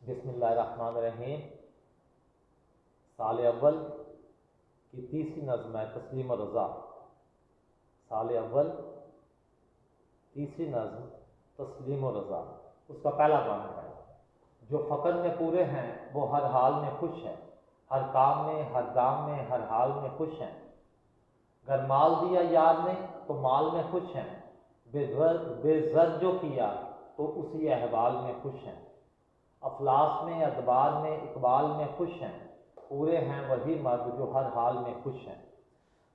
بسم اللہ الرحمن الرحیم۔ سال اول کی تیسری نظم ہے تسلیم و رضا۔ سال اول تیسری نظم تسلیم و رضا، اس کا پہلا گانا ہے۔ جو فقر میں پورے ہیں وہ ہر حال میں خوش ہیں، ہر کام میں ہر دام میں ہر حال میں خوش ہیں۔ گر مال دیا یار نے تو مال میں خوش ہیں، بے زر جو کیا تو اسی احوال میں خوش ہیں۔ افلاس میں ادبار میں اقبال میں خوش ہیں، پورے ہیں وہی مرد جو ہر حال میں خوش ہیں۔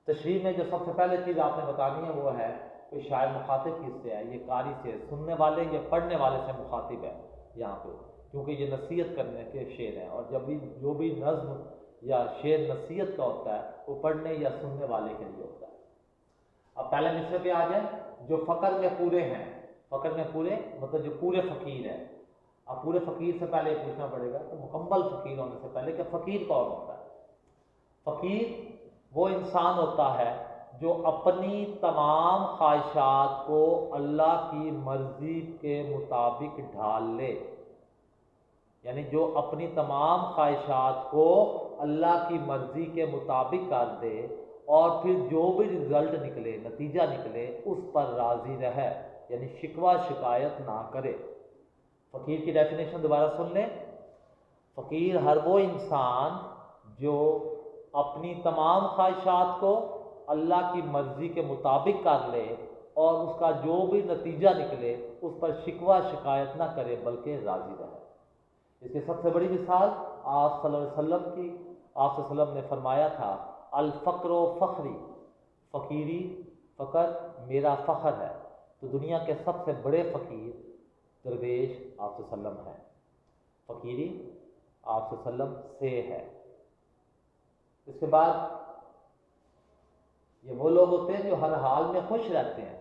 تشریح میں جو سب سے پہلے چیز آپ نے بتانی ہے وہ ہے کہ شاعر مخاطب کس سے ہے؟ یہ قاری سے، سننے والے یا پڑھنے والے سے مخاطب ہے یہاں پہ، کیونکہ یہ نصیحت کرنے کے شعر ہیں، اور جب بھی جو بھی نظم یا شعر نصیحت کا ہوتا ہے وہ پڑھنے یا سننے والے کے لیے ہوتا ہے۔ اب پہلے مصرے پہ آ جائیں۔ جو فقر میں پورے ہیں، فقر میں پورے مطلب جو پورے فقیر ہیں۔ اب پورے فقیر سے پہلے پوچھنا پڑے گا کہ مکمل فقیر ہونے سے پہلے کہ فقیر کون ہوتا ہے؟ فقیر وہ انسان ہوتا ہے جو اپنی تمام خواہشات کو اللہ کی مرضی کے مطابق ڈھال لے، یعنی جو اپنی تمام خواہشات کو اللہ کی مرضی کے مطابق کر دے اور پھر جو بھی رزلٹ نکلے، نتیجہ نکلے، اس پر راضی رہے، یعنی شکوہ شکایت نہ کرے۔ فقیر کی ڈیفینیشن دوبارہ سن لیں۔ فقیر ہر وہ انسان جو اپنی تمام خواہشات کو اللہ کی مرضی کے مطابق کر لے اور اس کا جو بھی نتیجہ نکلے اس پر شکوہ شکایت نہ کرے بلکہ راضی رہے۔ اس کی سب سے بڑی مثال آپ صلی اللہ علیہ وسلم کی، آپ صلی اللہ علیہ وسلم نے فرمایا تھا الفقر و فخری، فقیری فقر میرا فخر ہے۔ تو دنیا کے سب سے بڑے فقیر درویش آپ صلی اللہ علیہ وسلم ہیں، فقیری آپ صلی اللہ علیہ وسلم سے ہے۔ اس کے بعد یہ وہ لوگ ہوتے ہیں جو ہر حال میں خوش رہتے ہیں،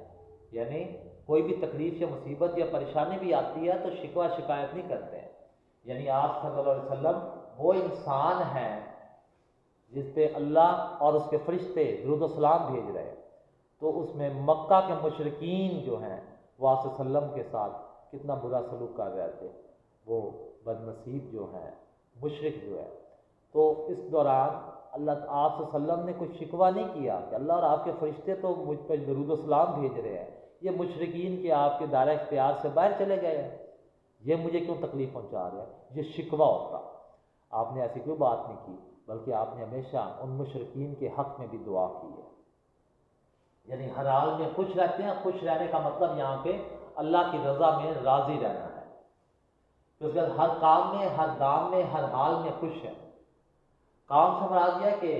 یعنی کوئی بھی تکلیف یا مصیبت یا پریشانی بھی آتی ہے تو شکوہ شکایت نہیں کرتے ہیں، یعنی آپ صلی اللہ علیہ وسلم وہ انسان ہیں جس پہ اللہ اور اس کے فرشتے درود و سلام بھیج رہے ہیں۔ تو اس میں مکہ کے مشرکین جو ہیں وہ آپ صلی اللہ علیہ وسلم کے ساتھ کتنا برا سلوک کر رہے تھے، وہ بد نصیب جو ہیں، مشرک جو ہے۔ تو اس دوران اللہ آپ صلی اللہ علیہ وسلم نے کوئی شکوہ نہیں کیا کہ اللہ اور آپ کے فرشتے تو مجھ پہ درود و سلام بھیج رہے ہیں، یہ مشرکین کے آپ کے دائرہ اختیار سے باہر چلے گئے ہیں، یہ مجھے کیوں تکلیف پہنچا رہے ہیں؟ یہ شکوہ ہوتا۔ آپ نے ایسی کوئی بات نہیں کی، بلکہ آپ نے ہمیشہ ان مشرکین کے حق میں بھی دعا کی ہے، یعنی ہر حال میں خوش رہتے ہیں۔ خوش رہنے کا مطلب یہاں پہ اللہ کی رضا میں راضی رہنا ہے۔ تو اس کے بعد ہر کام میں ہر دام میں ہر حال میں خوش ہے۔ کام سے مراد یہ ہے کہ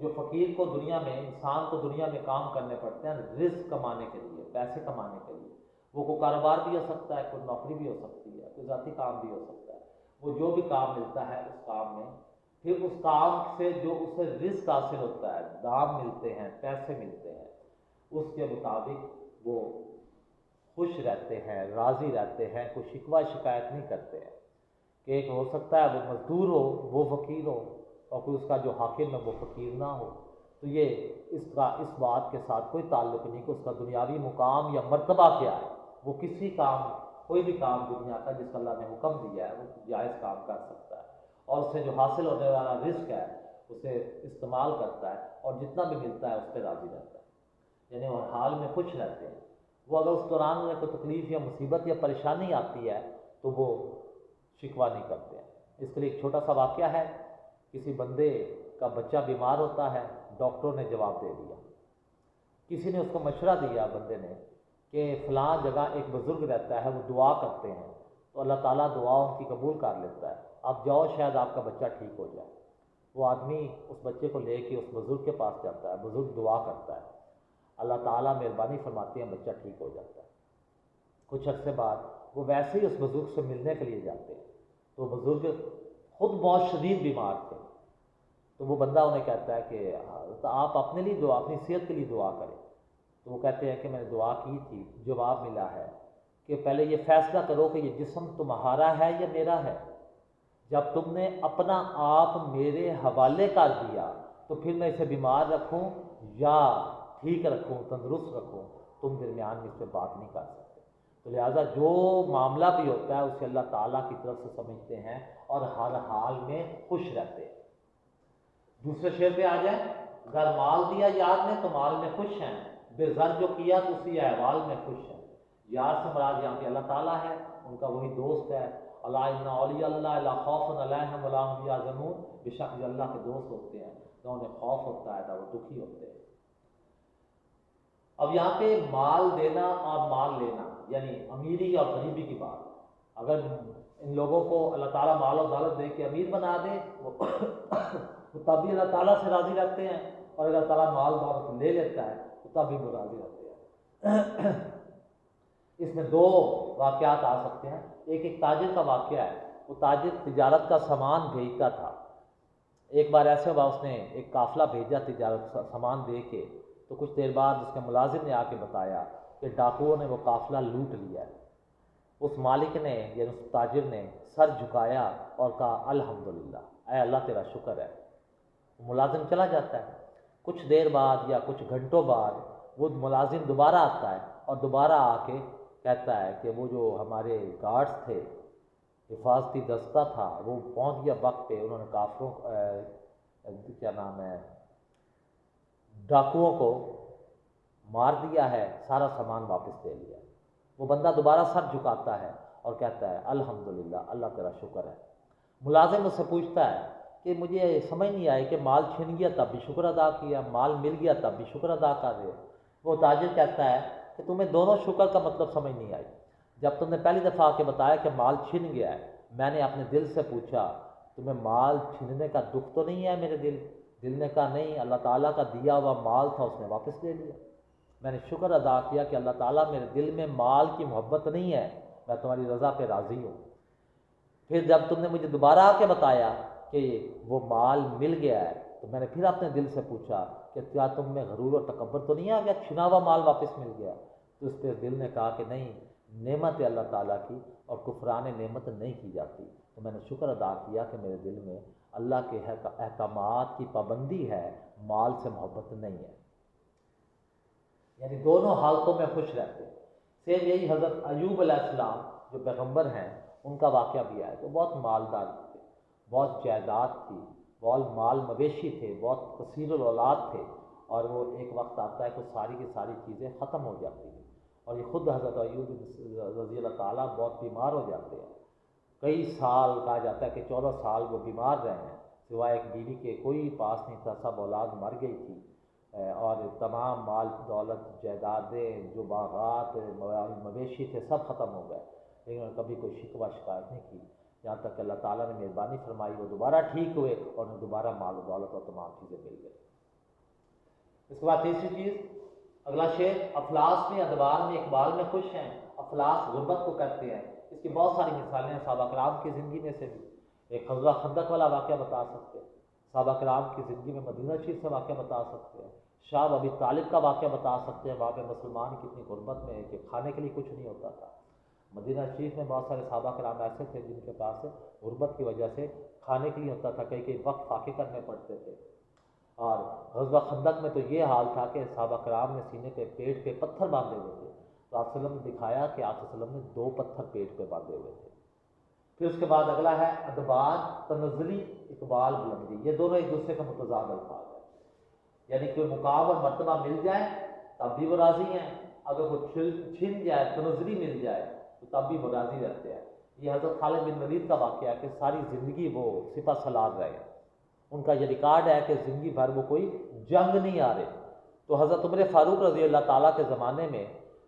جو فقیر کو دنیا میں، انسان کو دنیا میں کام کرنے پڑتے ہیں رزق کمانے کے لیے، پیسے کمانے کے لیے، وہ کوئی کاروبار بھی ہو سکتا ہے، کوئی نوکری بھی ہو سکتی ہے، کوئی ذاتی کام بھی ہو سکتا ہے۔ وہ جو بھی کام ملتا ہے اس کام میں، پھر اس کام سے جو اسے رزق حاصل ہوتا ہے، دام ملتے ہیں، پیسے ملتے ہیں، اس کے مطابق وہ خوش رہتے ہیں، راضی رہتے ہیں، کوئی شکوہ شکایت نہیں کرتے ہیں۔ کہ ایک ہو سکتا ہے وہ مزدور ہو وہ فقیر ہو، اور کوئی اس کا جو حاکم ہے وہ فقیر نہ ہو، تو یہ اس بات کے ساتھ کوئی تعلق نہیں کہ اس کا دنیاوی مقام یا مرتبہ کیا ہے۔ وہ کسی کام، کوئی بھی کام دنیا کا جس کا اللہ نے حکم دیا ہے وہ جائز کام کر سکتا ہے، اور اس سے جو حاصل ہونے والا رزق ہے اسے استعمال کرتا ہے، اور جتنا بھی ملتا ہے اس پہ راضی رہتا ہے، یعنی وہ ہر حال میں خوش رہتے ہیں۔ وہ اگر اس دوران انہیں کوئی تکلیف یا مصیبت یا پریشانی آتی ہے تو وہ شکوہ نہیں کرتے ہیں۔ اس کے لیے ایک چھوٹا سا واقعہ ہے۔ کسی بندے کا بچہ بیمار ہوتا ہے، ڈاکٹروں نے جواب دے دیا، کسی نے اس کو مشورہ دیا بندے نے کہ فلاں جگہ ایک بزرگ رہتا ہے، وہ دعا کرتے ہیں تو اللہ تعالیٰ دعا ان کی قبول کر لیتا ہے، آپ جاؤ شاید آپ کا بچہ ٹھیک ہو جائے۔ وہ آدمی اس بچے کو لے کے اس بزرگ کے پاس جاتا ہے، بزرگ دعا کرتا ہے، اللہ تعالیٰ مہربانی فرماتے ہیں، بچہ ٹھیک ہو جاتا ہے۔ کچھ عرصے بعد وہ ویسے ہی اس بزرگ سے ملنے کے لیے جاتے ہیں، تو بزرگ خود بہت شدید بیمار تھے، تو وہ بندہ انہیں کہتا ہے کہ آپ اپنے لیے دعا، اپنی صحت کے لیے دعا کریں۔ تو وہ کہتے ہیں کہ میں نے دعا کی تھی، جواب ملا ہے کہ پہلے یہ فیصلہ کرو کہ یہ جسم تمہارا ہے یا میرا ہے۔ جب تم نے اپنا آپ میرے حوالے کر دیا تو پھر میں اسے بیمار رکھوں یا ٹھیک رکھوں، تندرست رکھوں، تم درمیان میں اس پہ بات نہیں کر سکتے۔ تو لہٰذا جو معاملہ بھی ہوتا ہے اسے اللہ تعالیٰ کی طرف سے سمجھتے ہیں اور ہر حال میں خوش رہتے ہیں۔ دوسرے شعر پہ آ جائیں، اگر مال دیا یار نے تو مال میں خوش ہیں، بے زر جو کیا تو اسی احوال میں خوش ہیں۔ یار سے مراد یہاں پہ اللہ تعالیٰ ہے، ان کا وہی دوست ہے۔ الا ان اولیاء اللہ لا خوف علیہم ولا هم یحزنون، بے شک جو اللہ کے دوست ہوتے ہیں نہ انہیں خوف ہوتا ہے نہ وہ دکھی ہوتے ہیں۔ اب یہاں پہ مال دینا اور مال لینا یعنی امیری اور غریبی کی بات، اگر ان لوگوں کو اللہ تعالیٰ مال و دولت دے کے امیر بنا دے وہ تب بھی اللہ تعالیٰ سے راضی رہتے ہیں، اور اگر اللہ تعالیٰ مال دولت لے لیتا ہے تو تب بھی وہ راضی رہتے ہیں۔ اس میں دو واقعات آ سکتے ہیں۔ ایک تاجر کا واقعہ ہے، وہ تاجر تجارت کا سامان بھیجتا تھا۔ ایک بار ایسے ہوا اس نے ایک قافلہ بھیجا تجارت سامان دے کے، تو کچھ دیر بعد اس کے ملازم نے آ کے بتایا کہ ڈاکوؤں نے وہ قافلہ لوٹ لیا ہے۔ اس مالک نے یعنی اس تاجر نے سر جھکایا اور کہا الحمدللہ، اے اللہ تیرا شکر ہے۔ ملازم چلا جاتا ہے، کچھ دیر بعد یا کچھ گھنٹوں بعد وہ ملازم دوبارہ آتا ہے اور دوبارہ آ کے کہتا ہے کہ وہ جو ہمارے گارڈز تھے، حفاظتی دستہ تھا، وہ پہنچ گیا وقت پہ، انہوں نے کافروں کیا نام ہے ڈاکوؤں کو مار دیا ہے، سارا سامان واپس دے لیا۔ وہ بندہ دوبارہ سر جھکاتا ہے اور کہتا ہے الحمدللہ، اللہ تیرا شکر ہے۔ ملازم اس سے پوچھتا ہے کہ مجھے سمجھ نہیں آئی کہ مال چھن گیا تب بھی شکر ادا کیا، مال مل گیا تب بھی شکر ادا کر رہے ہو۔ وہ تاجر کہتا ہے کہ تمہیں دونوں شکر کا مطلب سمجھ نہیں آئی۔ جب تم نے پہلی دفعہ آ کے بتایا کہ مال چھن گیا ہے، میں نے اپنے دل سے پوچھا تمہیں مال چھننے کا دکھ تو نہیں ہے؟ میرے دل نے کہا نہیں، اللہ تعالیٰ کا دیا ہوا مال تھا، اس نے واپس دے لیا۔ میں نے شکر ادا کیا کہ اللہ تعالیٰ میرے دل میں مال کی محبت نہیں ہے، میں تمہاری رضا پہ راضی ہوں۔ پھر جب تم نے مجھے دوبارہ آ کے بتایا کہ وہ مال مل گیا ہے، تو میں نے پھر اپنے دل سے پوچھا کہ کیا تم میں غرور اور تکبر تو نہیں آ گیا، چھنا ہوا مال واپس مل گیا؟ تو اس پہ دل نے کہا کہ نہیں، نعمت اللہ تعالیٰ کی اور کفران نعمت نہیں کی جاتی۔ تو میں نے شکر ادا کیا کہ میرے دل میں اللہ کے احکامات کی پابندی ہے، مال سے محبت نہیں ہے۔ یعنی دونوں حالتوں میں خوش رہتے ہیں۔ سیم یہی حضرت ایوب علیہ السلام جو پیغمبر ہیں، ان کا واقعہ بھی ہے تو بہت مالدار تھے، بہت جائیداد تھی، بہت مال مویشی تھے، بہت کثیر الاولاد تھے، اور وہ ایک وقت آتا ہے کہ ساری کی ساری چیزیں ختم ہو جاتی ہیں، اور یہ خود حضرت ایوب رضی اللہ تعالیٰ بہت بیمار ہو جاتے ہیں۔ کئی سال کہا جاتا ہے کہ 14 سال وہ بیمار رہے ہیں، سوائے ایک بیوی کے کوئی پاس نہیں تھا، سب اولاد مر گئی تھی، اور تمام مال دولت جائیدادیں جو باغات مویشی تھے سب ختم ہو گئے، لیکن انہوں نے کبھی کوئی شکوہ شکایت نہیں کی، یہاں تک کہ اللہ تعالیٰ نے مہربانی فرمائی، وہ دوبارہ ٹھیک ہوئے اور انہیں دوبارہ مال و دولت اور تمام چیزیں مل گئی۔ اس کے بعد تیسری چیز، اگلا شعر، افلاس میں ادبار میں اقبال میں خوش ہیں۔ افلاس غربت کو کہتے ہیں، اس کی بہت ساری مثالیں ہیں صحابہ کرام کی زندگی میں سے بھی۔ ایک غزوہ خندق والا واقعہ بتا سکتے ہیں، صحابہ کرام کی زندگی میں مدینہ شریف سے واقعہ بتا سکتے ہیں، شاہ ابی طالب کا واقعہ بتا سکتے ہیں، وہاں پہ مسلمان کتنی غربت میں کہ کھانے کے لیے کچھ نہیں ہوتا تھا۔ مدینہ شریف میں بہت سارے صحابہ کرام ایسے تھے جن کے پاس غربت کی وجہ سے کھانے کے لیے ہوتا تھا، کئی کئی وقت فاقے کرنے پڑتے تھے۔ اور غزوہ خندق میں تو یہ حال تھا کہ صحابہ کرام نے سینے پہ پیٹ پہ پتھر باندھے ہوئے تھے، تو آپ صلی اللہ علیہ وسلم نے دکھایا کہ آپ صلی اللہ علیہ وسلم نے 2 پتھر پیٹ پہ باندھے ہوئے تھے۔ پھر اس کے بعد اگلا ہے ادبار، تنزلی، اقبال، بلندی، یہ دونوں ایک دوسرے کا متضاد الفاظ ہے، یعنی کوئی مقام اور مرتبہ مل جائے تب بھی وہ راضی ہیں، اگر وہ چھن جائے، تنزلی مل جائے تو تب بھی وہ راضی رہتے ہیں۔ یہ حضرت خالد بن ولید کا واقعہ ہے کہ ساری زندگی وہ سپہ سالار رہے، ان کا یہ ریکارڈ ہے کہ زندگی بھر وہ کوئی جنگ نہیں آ رہے۔ تو حضرت عمر فاروق رضی اللہ تعالیٰ کے زمانے میں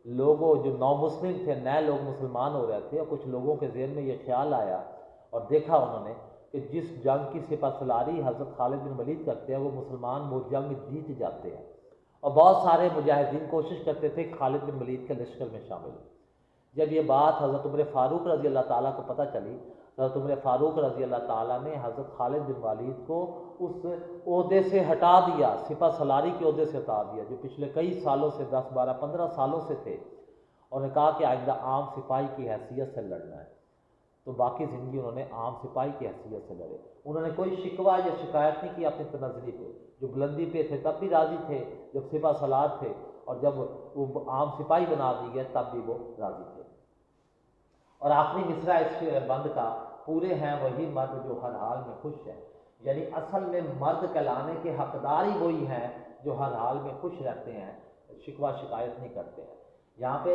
لوگوں جو نو مسلم تھے، نئے لوگ مسلمان ہو رہے تھے، اور کچھ لوگوں کے ذہن میں یہ خیال آیا اور دیکھا انہوں نے کہ جس جنگ کی سپہ سالاری حضرت خالد بن ولید کرتے ہیں وہ مسلمان وہ جنگ جیت جاتے ہیں، اور بہت سارے مجاہدین کوشش کرتے تھے کہ خالد بن ولید کے لشکر میں شامل ہوں۔ جب یہ بات حضرت عمر فاروق رضی اللہ تعالیٰ کو پتہ چلی، حضرت عمر فاروق رضی اللہ تعالیٰ نے حضرت خالد بن ولید کو اس عہدے سے ہٹا دیا، سپہ سالاری کے عہدے سے ہٹا دیا جو پچھلے کئی سالوں سے 10 12 15 سالوں سے تھے، اور نے کہا کہ آئندہ عام سپاہی کی حیثیت سے لڑنا ہے۔ تو باقی زندگی انہوں نے عام سپاہی کی حیثیت سے لڑے، انہوں نے کوئی شکوہ یا شکایت نہیں کی اپنی تنزلی پہ، جو بلندی پہ تھے تب بھی راضی تھے جب سپہ سالار تھے، اور جب وہ عام سپاہی بنا دی گئے تب بھی وہ راضی تھے۔ اور آخری مصرع اس بند کا، پورے ہیں وہی مرد جو ہر حال میں خوش ہے، یعنی اصل میں مرد کہلانے کے حقدار ہی وہی ہیں جو ہر حال میں خوش رہتے ہیں، شکوہ شکایت نہیں کرتے ہیں۔ یہاں پہ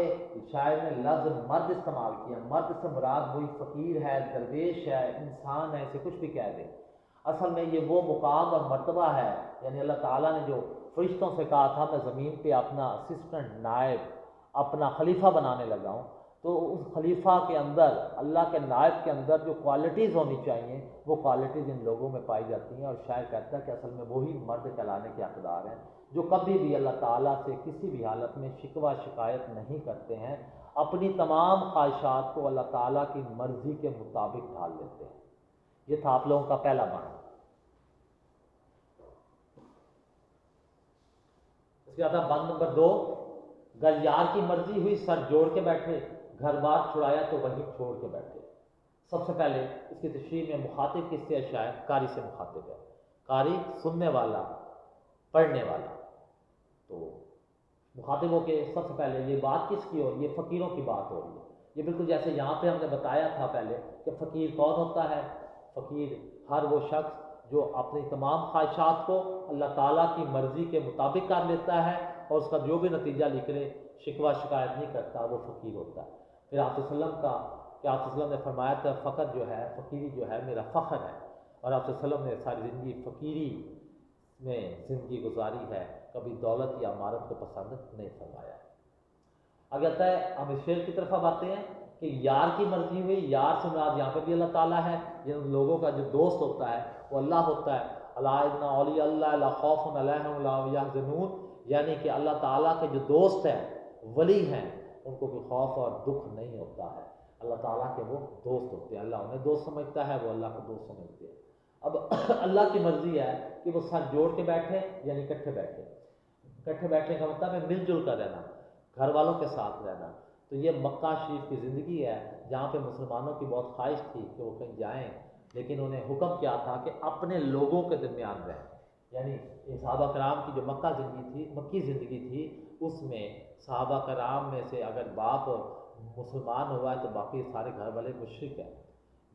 شاعر نے لفظ مرد استعمال کیا، مرد سے مراد وہی فقیر ہے، درویش ہے، انسان ہے، اسے کچھ بھی کہہ دے، اصل میں یہ وہ مقام اور مرتبہ ہے، یعنی اللہ تعالیٰ نے جو فرشتوں سے کہا تھا میں زمین پہ اپنا اسسٹنٹ، نائب، اپنا خلیفہ بنانے لگا ہوں، تو اس خلیفہ کے اندر، اللہ کے نائب کے اندر جو کوالٹیز ہونی چاہیے وہ کوالٹیز ان لوگوں میں پائی جاتی ہیں، اور شاعر کہتا ہے کہ اصل میں وہی مرد کہلانے کے حقدار ہیں جو کبھی بھی اللہ تعالیٰ سے کسی بھی حالت میں شکوہ شکایت نہیں کرتے ہیں، اپنی تمام خواہشات کو اللہ تعالیٰ کی مرضی کے مطابق ڈھال لیتے ہیں۔ یہ تھا آپ لوگوں کا پہلا معنی۔ اس کے بعد بند نمبر 2، گر یار کی مرضی ہوئی سر جوڑ کے بیٹھے، گھر بار چھڑایا تو وہیں چھوڑ کے بیٹھے۔ سب سے پہلے اس کی تشریح میں مخاطب کس سے ہے؟ شاید قاری سے مخاطب ہے، قاری سننے والا، پڑھنے والا، تو مخاطب ہو کے سب سے پہلے یہ بات کس کی ہو رہی ہے؟ فقیروں کی بات ہو رہی ہے۔ یہ بالکل جیسے یہاں پہ ہم نے بتایا تھا پہلے کہ فقیر کون ہوتا ہے؟ فقیر ہر وہ شخص جو اپنی تمام خواہشات کو اللہ تعالیٰ کی مرضی کے مطابق کر لیتا ہے اور اس کا جو بھی نتیجہ نکلے شکوہ شکایت نہیں کرتا، وہ فقیر ہوتا ہے۔ پھر آپ صلی اللہ علیہ وسلم کا کہ آپ صلی اللہ علیہ وسلم نے فرمایا تھا فقر جو ہے، فقیری جو ہے میرا فخر ہے، اور آپ صلی اللہ علیہ وسلم نے ساری زندگی فقیری میں زندگی گزاری ہے، کبھی دولت یا عمارت کو پسند نہیں فرمایا۔ آگے آتا ہے، ہم اس شعر کی طرف اب آتے ہیں کہ یار کی مرضی ہوئی، یار سے مراد یہاں پہ بھی اللہ تعالیٰ ہے، جن لوگوں کا جو دوست ہوتا ہے وہ اللہ ہوتا ہے۔ الا ان اولیاء اللہ لا خوف علیہم ولا هم یحزنون، یعنی کہ اللہ تعالیٰ کے جو دوست ہیں، ولی ہیں، ان کو کوئی خوف اور دکھ نہیں ہوتا ہے، اللہ تعالیٰ کے وہ دوست ہوتے ہیں، اللہ انہیں دوست سمجھتا ہے، وہ اللہ کو دوست سمجھتے ہیں۔ اب اللہ کی مرضی ہے کہ وہ سر جوڑ کے بیٹھے، یعنی اکٹھے بیٹھے۔ اکٹھے بیٹھنے کا مطلب ہے مل جل کر رہنا، گھر والوں کے ساتھ رہنا۔ تو یہ مکہ شریف کی زندگی ہے جہاں پہ مسلمانوں کی بہت خواہش تھی کہ وہ کہیں جائیں، لیکن انہیں حکم کیا تھا کہ اپنے لوگوں کے درمیان رہیں، یعنی صحابہ کرام کی جو مکہ زندگی تھی، مکی زندگی تھی، اس میں صحابہ کرام میں سے اگر باپ مسلمان ہوا ہے تو باقی سارے گھر والے مشرک ہیں،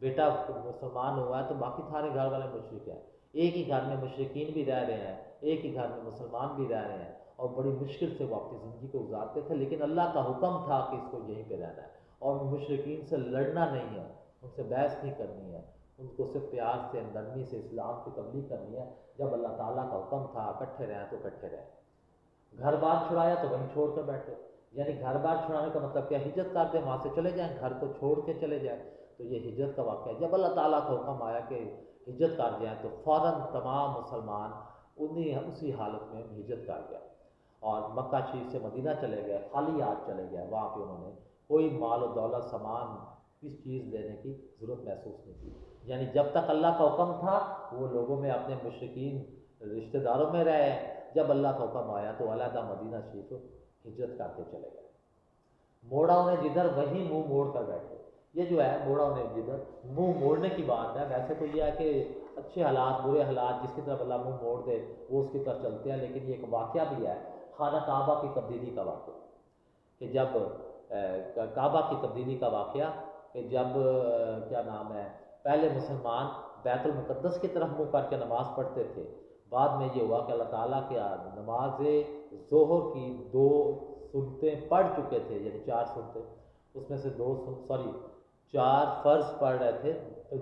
بیٹا مسلمان ہوا ہے تو باقی سارے گھر والے مشرک ہیں، ایک ہی گھر میں مشرکین بھی رہ رہے ہیں، ایک ہی گھر میں مسلمان بھی رہ رہے ہیں، اور بڑی مشکل سے وہ اپنی زندگی کو گزارتے تھے، لیکن اللہ کا حکم تھا کہ اس کو یہیں پہ رہنا ہے، اور مشرکین سے لڑنا نہیں ہے، ان سے بحث نہیں کرنی ہے، ان کو صرف پیار سے، نرمی سے اسلام کی تبلیغ کرنی ہے۔ جب اللہ تعالیٰ کا حکم تھا اکٹھے رہیں تو اکٹھے رہیں۔ گھر بار چھڑایا تو وہیں چھوڑ کر بیٹھے، یعنی گھر بار چھڑانے کا مطلب کیا؟ ہجرت کر دیں، وہاں سے چلے جائیں، گھر کو چھوڑ کے چلے جائیں، تو یہ ہجرت کا واقعہ ہے۔ جب اللہ تعالیٰ کا حکم آیا کہ ہجرت کر جائیں تو فوراً تمام مسلمان اسی حالت میں ہجرت کر گیا، اور مکہ شریف سے مدینہ چلے گئے، خالی ہاتھ چلے گئے، وہاں پہ انہوں نے کوئی مال و دولت، سامان، کس چیز لینے کی ضرورت محسوس نہیں کی، یعنی جب تک اللہ کا حکم تھا وہ لوگوں میں اپنے مشرکین رشتہ داروں میں رہے، جب اللہ کا حکم آیا تو علیحدہ مدینہ شریف ہجرت کر کے چلے گئے۔ موڑا انہیں جدھر وہیں منہ موڑ کر بیٹھے۔ یہ جو ہے موڑا انہیں جدھر، منہ موڑنے کی بات ہے، ویسے تو یہ ہے کہ اچھے حالات، برے حالات، جس کی طرف اللہ منہ موڑ دے وہ اس کی طرف چلتے ہیں، لیکن یہ ایک واقعہ بھی ہے خانہ کعبہ کی تبدیلی کا واقعہ، کہ جب کعبہ کی تبدیلی کا واقعہ، کہ جب کیا نام ہے، پہلے مسلمان بیت المقدس کی طرف منہ کر کے نماز پڑھتے تھے، بعد میں یہ ہوا کہ اللہ تعالیٰ کے نماز ظہر کی 2 سنتیں پڑھ چکے تھے، یعنی 4 سنتیں، اس میں سے 4 فرض پڑھ رہے تھے،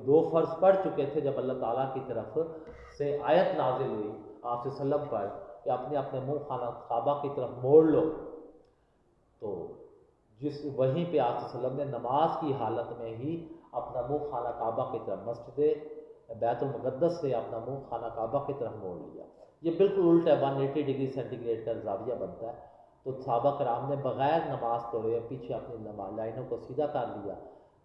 2 فرض پڑھ چکے تھے، جب اللہ تعالیٰ کی طرف سے آیت نازل ہوئی آپ صلی اللہ علیہ وسلم پر کہ اپنے منہ خانہ کعبہ کی طرف موڑ لو، تو وہیں پہ آپ صلی اللہ علیہ وسلم نے نماز کی حالت میں ہی اپنا منہ خانہ کعبہ کی طرف، مسجد بیت المقدس سے اپنا منہ خانہ کعبہ کی طرف موڑ لیا۔ یہ بالکل الٹ ہے، 180 ڈگری سینٹی گریڈ کا زاویہ بنتا ہے۔ تو صحابہ کرام نے بغیر نماز توڑے پیچھے اپنی لائنوں کو سیدھا کر لیا،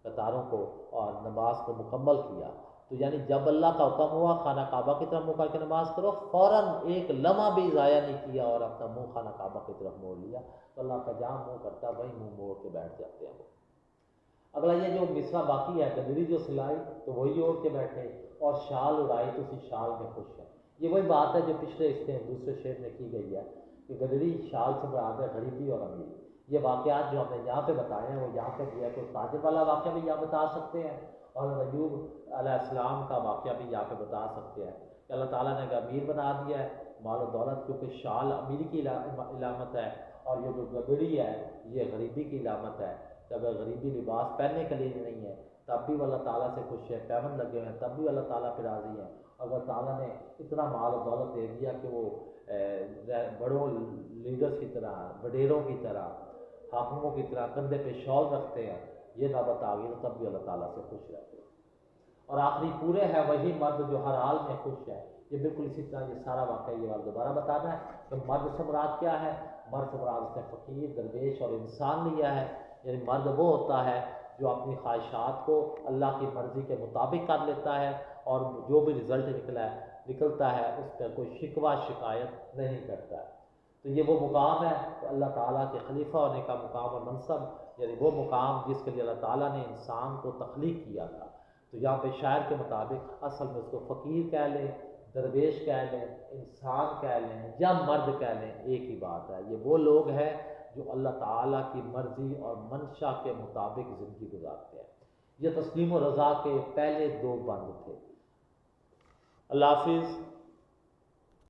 قطاروں کو، اور نماز کو مکمل کیا۔ تو یعنی جب اللہ کا حکم ہوا خانہ کعبہ کی طرف منہ کر کے نماز کرو، فوراً ایک لمحہ بھی ضائع نہیں کیا اور اپنا منہ خانہ کعبہ کی طرف موڑ لیا، تو اللہ کا جہاں منہ کرتا وہیں منہ موڑ کے بیٹھ جاتے ہیں وہ۔ اگلا یہ جو مصرع باقی ہے، گدڑی جو سلائی تو وہی اوڑھ کے بیٹھے، اور شال اڑائی تو اسی شال میں خوش ہے۔ یہ وہی بات ہے جو پچھلے دوسرے شعر میں کی گئی ہے کہ گدڑی شال سے مراد ہے غریبی اور امیر۔ یہ واقعات جو ہم نے یہاں پہ بتائے ہیں وہ یہاں پہ بھی ہے، کوئی تاجر والا واقعہ بھی یہاں بتا سکتے ہیں، اور ایوب علیہ السلام کا واقعہ بھی یہاں پہ بتا سکتے ہیں کہ اللہ تعالیٰ نے امیر بنا دیا ہے، مال و دولت، کیونکہ شال امیر کی علامت ہے، اور یہ جو گدڑی ہے یہ غریبی کی علامت ہے، کہ اگر غریبی لباس پہننے کے لیے نہیں ہے تب بھی وہ اللہ تعالیٰ سے خوش ہے، پیمند لگے ہوئے ہیں تب بھی اللہ تعالیٰ پہ راضی ہیں، اگر تعالیٰ نے اتنا مال و دولت دے دیا کہ وہ بڑوں لیڈرز کی طرح، وڈیروں کی طرح، حاکموں کی طرح کندھے پہ شال رکھتے ہیں، یہ نوبت آ گئی تو تب بھی اللہ تعالیٰ سے خوش رہتے ہیں۔ اور آخری پورے ہے وہی مرد جو ہر حال میں خوش ہے، یہ بالکل اسی طرح یہ سارا واقعہ یہ بار دوبارہ بتانا ہے کہ مرد سے مراد کیا ہے، مرد سے مراد اس نے فقیر، درویش اور انسان لیا ہے، یعنی مرد وہ ہوتا ہے جو اپنی خواہشات کو اللہ کی مرضی کے مطابق کر لیتا ہے، اور جو بھی رزلٹ نکلتا ہے اس پر کوئی شکوہ شکایت نہیں کرتا ہے۔ تو یہ وہ مقام ہے کہ اللہ تعالیٰ کے خلیفہ ہونے کا مقام اور منصب، یعنی وہ مقام جس کے لیے اللہ تعالیٰ نے انسان کو تخلیق کیا تھا۔ تو یہاں پہ شاعر کے مطابق اصل میں اس کو فقیر کہہ لیں، درویش کہہ لیں، انسان کہہ لیں یا مرد کہہ لیں، ایک ہی بات ہے، یہ وہ لوگ ہیں جو اللہ تعالیٰ کی مرضی اور منشا کے مطابق زندگی گزارتے ہیں۔ یہ تسلیم و رضا کے پہلے دو بند تھے۔ اللہ حافظ۔